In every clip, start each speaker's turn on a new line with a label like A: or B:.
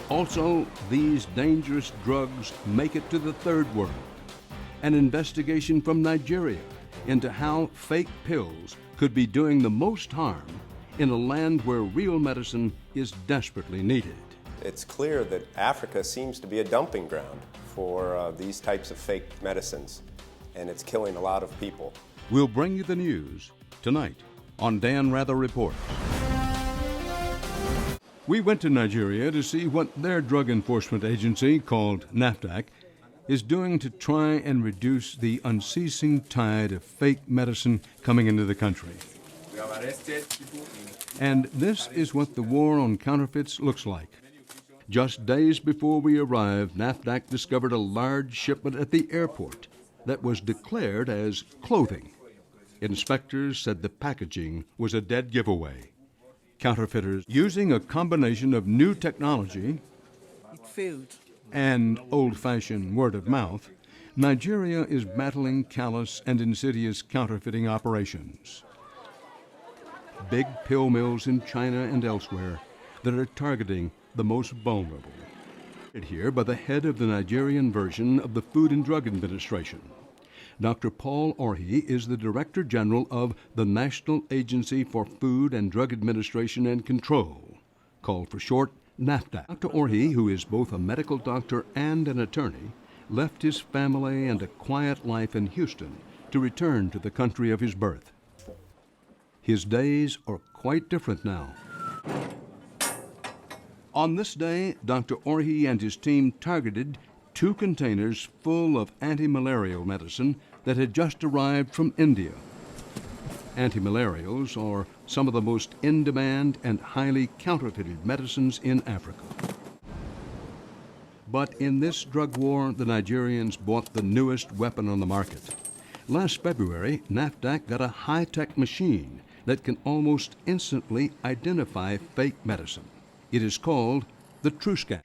A: Also, these dangerous drugs make it to the third world. An investigation from Nigeria into how fake pills could be doing the most harm in a land where real medicine is desperately needed.
B: It's clear that Africa seems to be a dumping ground for these types of fake medicines, and it's killing a lot of people.
A: We'll bring you the news tonight on Dan Rather Report. We went to Nigeria to see what their drug enforcement agency, called NAFDAC, is doing to try and reduce the unceasing tide of fake medicine coming into the country.
C: We have arrested people.
A: And this is what the war on counterfeits looks like. Just days before we arrived, NAFDAC discovered a large shipment at the airport that was declared as clothing. Inspectors said the packaging was a dead giveaway. Counterfeiters, using a combination of new technology and old-fashioned word of mouth, Nigeria is battling callous and insidious counterfeiting operations. Big pill mills in China and elsewhere that are targeting the most vulnerable. Here by the head of the Nigerian version of the Food and Drug Administration. Dr. Paul Orhi is the Director General of the National Agency for Food and Drug Administration and Control, called for short NAFDAC. Dr. Orhi, who is both a medical doctor and an attorney, left his family and a quiet life in Houston to return to the country of his birth. His days are quite different now. On this day, Dr. Orhi and his team targeted 2 containers full of anti-malarial medicine that had just arrived from India. Anti-malarials are some of the most in-demand and highly counterfeited medicines in Africa. But in this drug war, the Nigerians bought the newest weapon on the market. Last February, NAFDAC got a high-tech machine that can almost instantly identify fake medicine. It is called the TrueScan.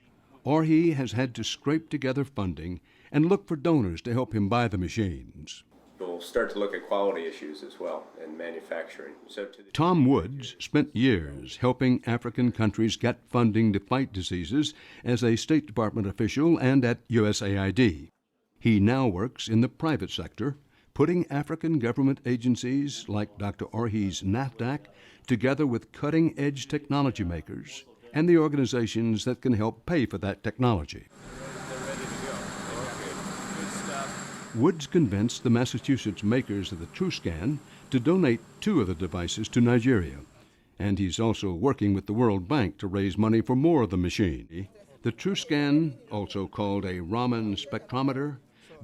A: Orhi has had to scrape together funding and look for donors to help him buy the machines.
B: We'll start to look at quality issues as well in manufacturing.
A: Tom Woods spent years helping African countries get funding to fight diseases as a State Department official and at USAID. He now works in the private sector, putting African government agencies like Dr. Orhi's NAFDAC together with cutting-edge technology makers and the organizations that can help pay for that technology. Woods convinced the Massachusetts makers of the TrueScan to donate 2 of the devices to Nigeria, and he's also working with the World Bank to raise money for more of the machine. The TrueScan, also called a Raman spectrometer,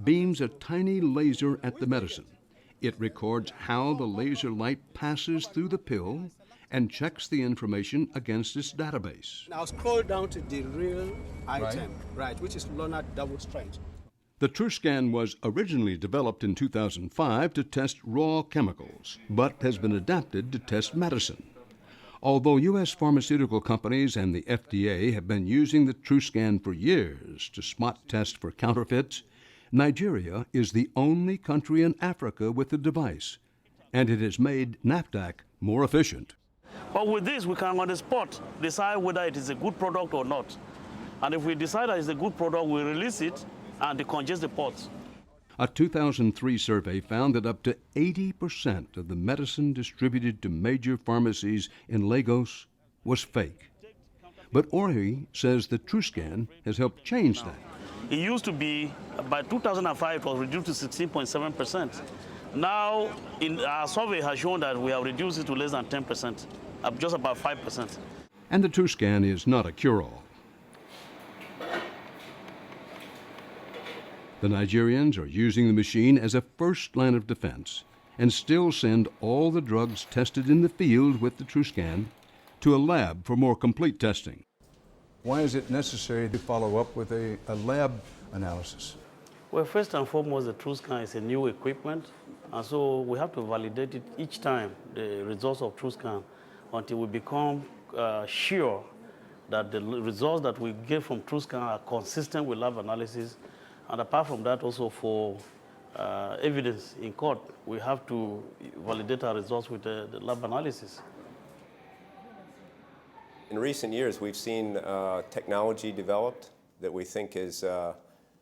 A: beams a tiny laser at the medicine. It records how the laser light passes through the pill and checks the information against its database.
D: Now scroll down to the real item, right, which is Lonart double strength.
A: The TrueScan was originally developed in 2005 to test raw chemicals, but has been adapted to test medicine. Although U.S. pharmaceutical companies and the FDA have been using the TrueScan for years to spot test for counterfeits, Nigeria is the only country in Africa with the device, and it has made NAFDAC more efficient.
E: But with this, we can on the spot decide whether it is a good product or not. And if we decide that it's a good product, we release it and decongest the pots.
A: A 2003 survey found that up to 80% of the medicine distributed to major pharmacies in Lagos was fake. But Orhi says the TrueScan has helped change that.
E: It used to be, by 2005, it was reduced to 16.7%. Now, our survey has shown that we have reduced it to less than 10%, just about 5%.
A: And the TrueScan is not a cure-all. The Nigerians are using the machine as a first line of defense and still send all the drugs tested in the field with the TrueScan to a lab for more complete testing.
F: Why is it necessary to follow up with a lab analysis?
E: Well, first and foremost, the TrueScan is a new equipment, and so we have to validate it each time, the results of TrueScan, until we become sure that the results that we get from TrueScan are consistent with lab analysis. And apart from that, also for evidence in court, we have to validate our results with the lab analysis.
B: In recent years, we've seen technology developed that we think is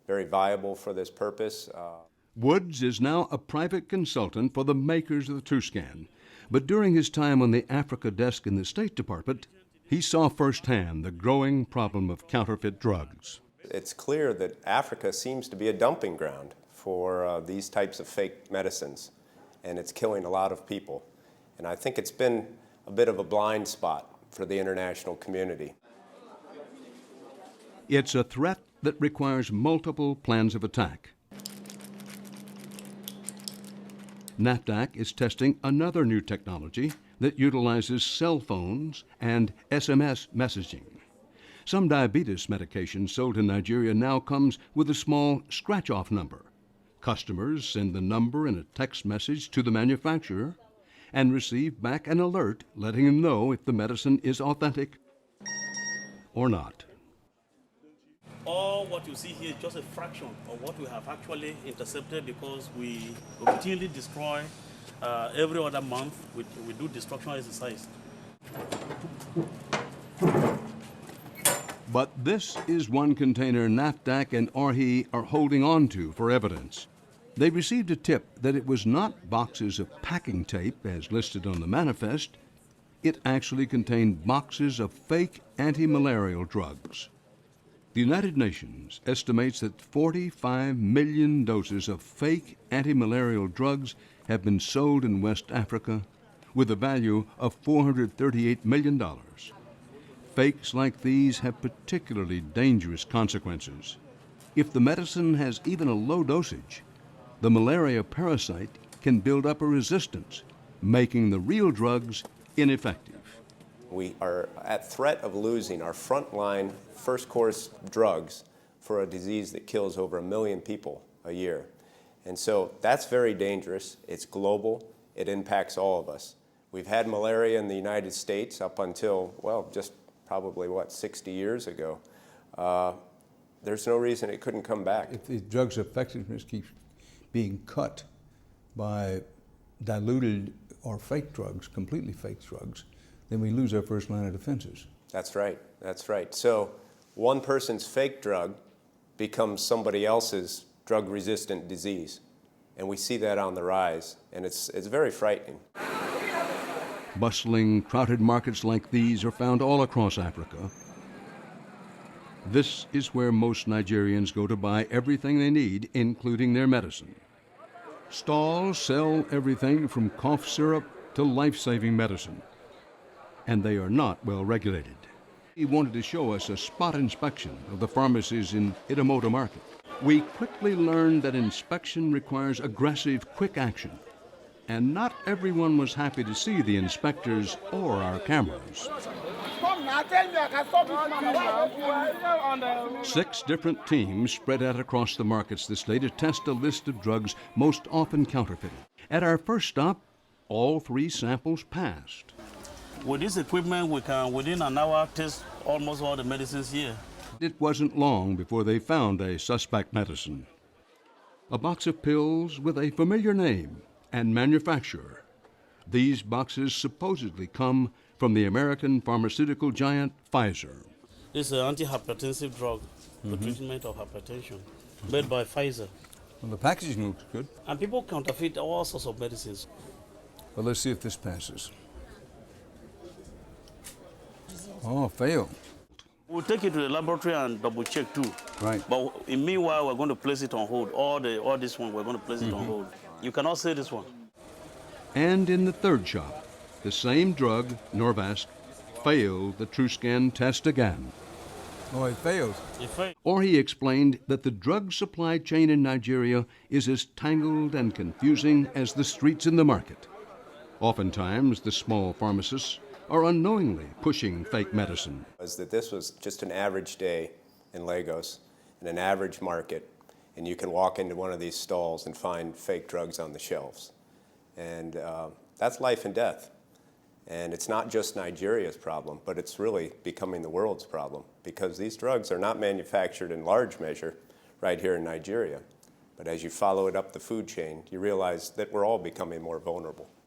B: very viable for this purpose.
A: Woods is now a private consultant for the makers of the TrueScan. But during his time on the Africa desk in the State Department, he saw firsthand the growing problem of counterfeit drugs.
B: It's clear that Africa seems to be a dumping ground for these types of fake medicines, and it's killing a lot of people. And I think it's been a bit of a blind spot for the international community.
A: It's a threat that requires multiple plans of attack. NAFDAC is testing another new technology that utilizes cell phones and SMS messaging. Some diabetes medication sold in Nigeria now comes with a small scratch-off number. Customers send the number in a text message to the manufacturer and receive back an alert letting them know if the medicine is authentic or not.
E: All what you see here is just a fraction of what we have actually intercepted, because we routinely destroy every other month. We do destruction exercise.
A: But this is one container NAFDAC and RHE are holding on to for evidence. They received a tip that it was not boxes of packing tape as listed on the manifest. It actually contained boxes of fake anti-malarial drugs. The United Nations estimates that 45 million doses of fake anti-malarial drugs have been sold in West Africa with a value of $438 million. Fakes like these have particularly dangerous consequences. If the medicine has even a low dosage, the malaria parasite can build up a resistance, making the real drugs ineffective.
B: We are at threat of losing our frontline first course drugs for a disease that kills over 1 million people a year. And so that's very dangerous. It's global. It impacts all of us. We've had malaria in the United States up until, well, just probably, 60 years ago. There's no reason it couldn't come back.
F: If the drug's effectiveness keeps being cut by diluted or fake drugs, completely fake drugs, then we lose our first line of defenses.
B: That's right. That's right. So one person's fake drug becomes somebody else's drug-resistant disease. And we see that on the rise, and it's very frightening.
A: Bustling, crowded markets like these are found all across Africa. This is where most Nigerians go to buy everything they need, including their medicine. Stalls sell everything from cough syrup to life-saving medicine, and they are not well regulated. He wanted to show us a spot inspection of the pharmacies in Idamoto Market. We quickly learned that inspection requires aggressive, quick action, and not everyone was happy to see the inspectors or our cameras. 6 different teams spread out across the markets this day to test a list of drugs most often counterfeited. At our first stop, all 3 samples passed.
E: With this equipment, we can, within an hour, test almost all the medicines here.
A: It wasn't long before they found a suspect medicine. A box of pills with a familiar name and manufacturer. These boxes supposedly come from the American pharmaceutical giant Pfizer.
E: This is an anti-hypertensive drug for treatment of hypertension, made by Pfizer.
F: Well, the packaging looks good.
E: And people counterfeit all sorts of medicines.
F: Well, let's see if this passes. Oh, failed.
E: We'll take it to the laboratory and double check too.
F: Right.
E: But in meanwhile, we're going to place it on hold. All this one, we're going to place it on hold. You cannot say this one.
A: And in the third shop, the same drug, Norvasc, failed the TrueScan test again.
F: Oh, it failed.
E: It failed.
A: Or he explained that the drug supply chain in Nigeria is as tangled and confusing as the streets in the market. Oftentimes, the small pharmacists are unknowingly pushing fake medicine.
B: Was that this was just an average day in Lagos, in an average market, and you can walk into one of these stalls and find fake drugs on the shelves. And that's life and death. And it's not just Nigeria's problem, but it's really becoming the world's problem, because these drugs are not manufactured in large measure right here in Nigeria. But as you follow it up the food chain, you realize that we're all becoming more vulnerable.